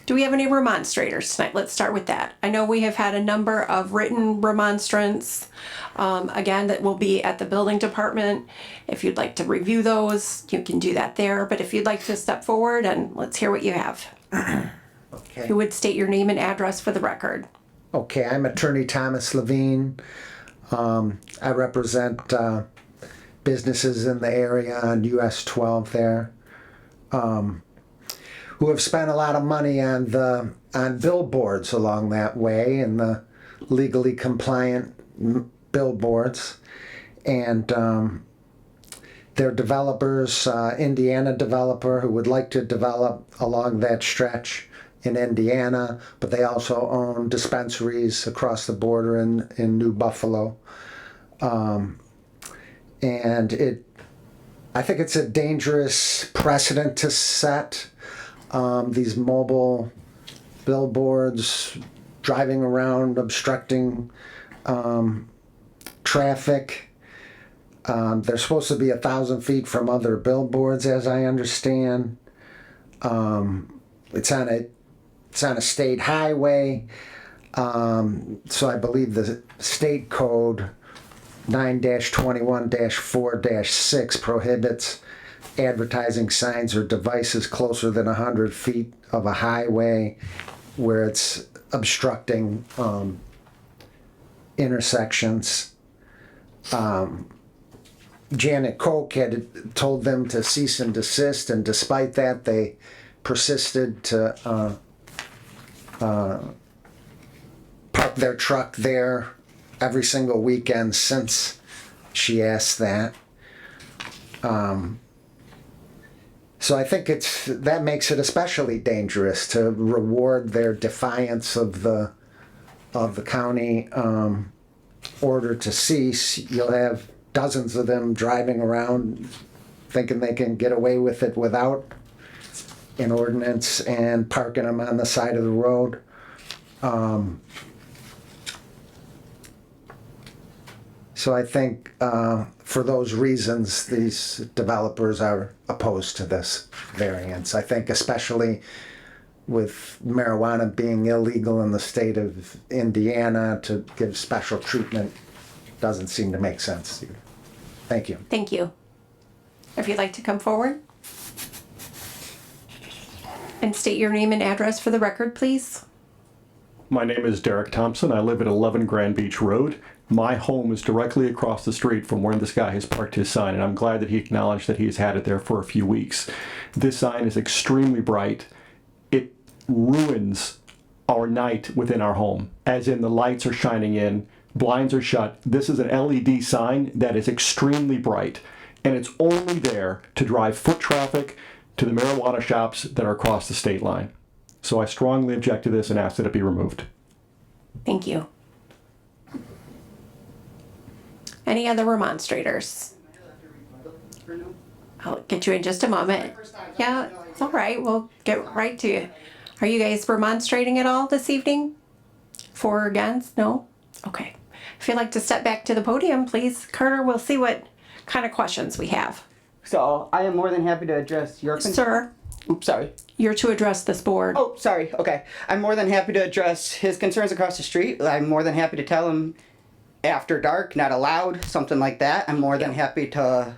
do we have any remonstrators tonight? Let's start with that. I know we have had a number of written remonstrants, again, that will be at the building department. If you'd like to review those, you can do that there. But if you'd like to step forward and let's hear what you have. Okay. If you would state your name and address for the record. Okay, I'm attorney Thomas Levine. I represent businesses in the area on US 12 there. Who have spent a lot of money on billboards along that way, and the legally compliant billboards, and they're developers, Indiana developer who would like to develop along that stretch in Indiana, but they also own dispensaries across the border in New Buffalo, and I think it's a dangerous precedent to set. These mobile billboards driving around, obstructing traffic. They're supposed to be 1,000 feet from other billboards, as I understand. It's on a state highway. So I believe the state code 9-21-4-6 prohibits advertising signs or devices closer than 100 feet of a highway where it's obstructing intersections. Janet Koch had told them to cease and desist, and despite that, they persisted to park their truck there every single weekend since she asked that. So I think that makes it especially dangerous to reward their defiance of the county order to cease. You'll have dozens of them driving around thinking they can get away with it without an ordinance and parking them on the side of the road. So I think for those reasons, these developers are opposed to this variance. I think especially with marijuana being illegal in the state of Indiana, to give special treatment doesn't seem to make sense. Thank you. Thank you. If you'd like to come forward and state your name and address for the record, please. My name is Derek Thompson. I live at 11 Grand Beach Road. My home is directly across the street from where this guy has parked his sign, and I'm glad that he acknowledged that he's had it there for a few weeks. This sign is extremely bright. It ruins our night within our home, as in the lights are shining in, blinds are shut. This is an LED sign that is extremely bright, and it's only there to drive foot traffic to the marijuana shops that are across the state line. So I strongly object to this and ask that it be removed. Thank you. Any other remonstrators? I'll get you in just a moment. Yeah, it's all right. We'll get right to you. Are you guys remonstrating at all this evening? For or against? No? Okay. If you'd like to step back to the podium, please. Carter, we'll see what kind of questions we have. So I am more than happy to address your Sir. Oops, sorry. You're to address this board. Oh, sorry. Okay. I'm more than happy to address his concerns across the street. I'm more than happy to tell him after dark, not allowed, something like that. I'm more than happy to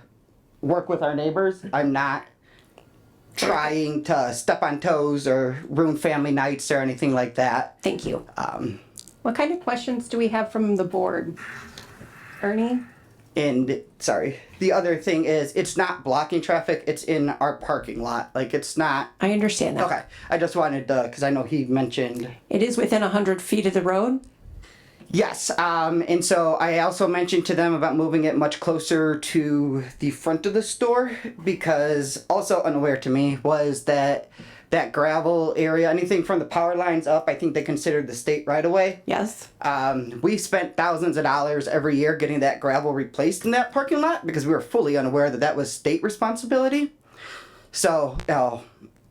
work with our neighbors. I'm not trying to step on toes or ruin family nights or anything like that. Thank you. What kind of questions do we have from the board? Ernie? And sorry, the other thing is it's not blocking traffic, it's in our parking lot. Like it's not. I understand that. Okay. I just wanted to, because I know he mentioned. It is within 100 feet of the road? Yes, and so I also mentioned to them about moving it much closer to the front of the store, because also unaware to me was that gravel area, anything from the power lines up, I think they considered the state right away. Yes. We spent thousands of dollars every year getting that gravel replaced in that parking lot because we were fully unaware that that was state responsibility. So,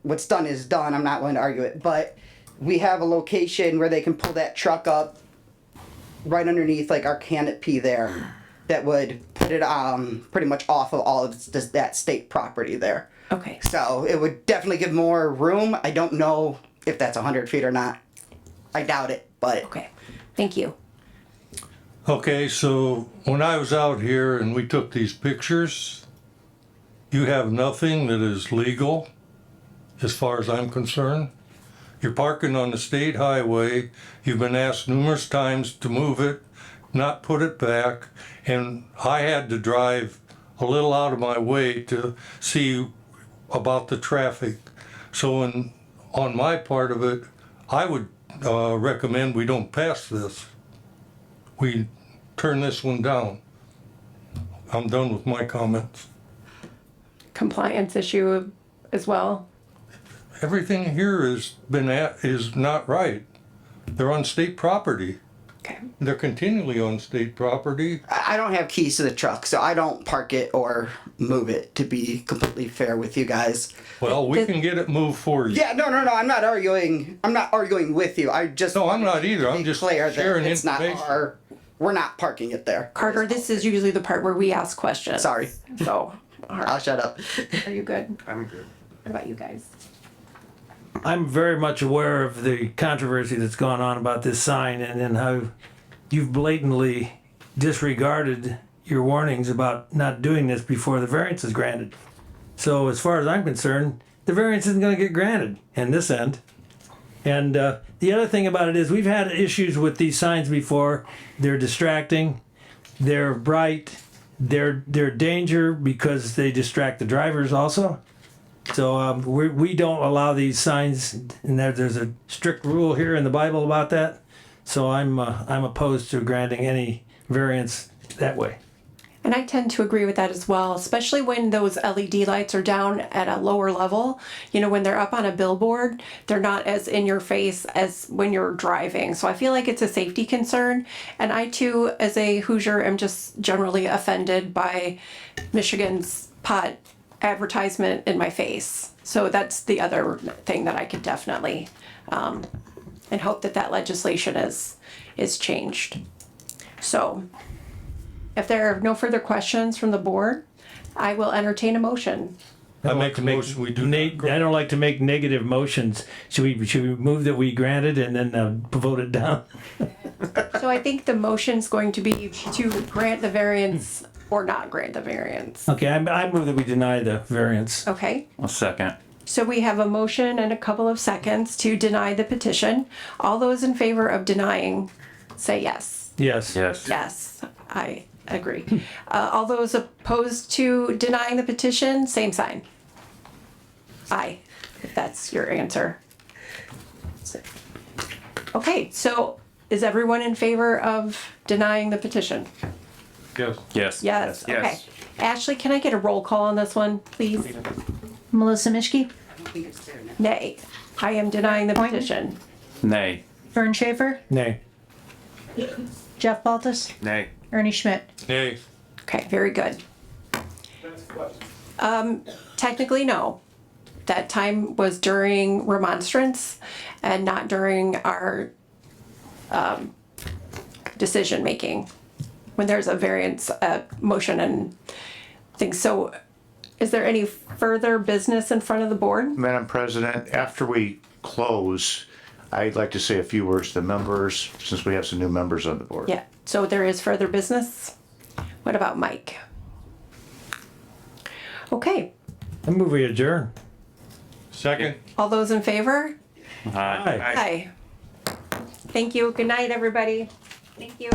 what's done is done. I'm not going to argue it, but we have a location where they can pull that truck up right underneath like our canopy there that would put it pretty much off of all of that state property there. Okay. So it would definitely give more room. I don't know if that's 100 feet or not. I doubt it, but. Okay. Thank you. Okay, so when I was out here and we took these pictures, you have nothing that is legal as far as I'm concerned. You're parking on the state highway. You've been asked numerous times to move it, not put it back, and I had to drive a little out of my way to see about the traffic. So on my part of it, I would recommend we don't pass this. We turn this one down. I'm done with my comments. Compliance issue as well. Everything here is not right. They're on state property. They're continually on state property. I don't have keys to the truck, so I don't park it or move it, to be completely fair with you guys. Well, we can get it moved for you. Yeah, no, I'm not arguing. I'm not arguing with you. I just. No, I'm not either. I'm just clear that sharing it's not information. we're not parking it there. Carter, this is usually the part where we ask questions. Sorry. So, I'll shut up. are you good? I'm good. What about you guys? I'm very much aware of the controversy that's gone on about this sign and then how you've blatantly disregarded your warnings about not doing this before the variance is granted. So as far as I'm concerned, the variance isn't going to get granted in this end. And the other thing about it is we've had issues with these signs before. They're distracting, they're bright, they're danger because they distract the drivers also. So we don't allow these signs, and there's a strict rule here in the Bible about that. So I'm opposed to granting any variance that way. And I tend to agree with that as well, especially when those LED lights are down at a lower level. You know, when they're up on a billboard, they're not as in your face as when you're driving. So I feel like it's a safety concern. And I too, as a Hoosier, am just generally offended by Michigan's pot advertisement in my face. So that's the other thing that I could definitely and hope that that legislation is changed. So if there are no further questions from the board, I will entertain a motion. I don't like to make I don't like to make negative motions. Should we move that we grant it and then vote it down? So I think the motion's going to be to grant the variance or not grant the variance. Okay, I move that we deny the variance. Okay, A second. so we have a motion and a couple of seconds to deny the petition. All those in favor of denying, say yes. Yes. Yes. Yes, I agree. All those opposed to denying the petition, same sign. Aye, if that's your answer. Okay, so is everyone in favor of denying the petition? Yes. Yes. Yes, okay. Ashley, can I get a roll call on this one, please? Melissa Mischke, Nay, I am denying the petition. Nay. Vern Schaefer, Nay. Jeff Baltus, Nay. Ernie Schmidt. Nay. Okay, very good. Technically, no. That time was during remonstrance and not during our decision making. When there's a variance motion and things. So is there any further business in front of the board? Madam President, after we close, I'd like to say a few words to members, since we have some new members on the board. Yeah, so there is further business. What about Mike? Okay, I move we adjourn. Second. all those in favor? Aye. Aye. Thank you. Good night, everybody. Thank you.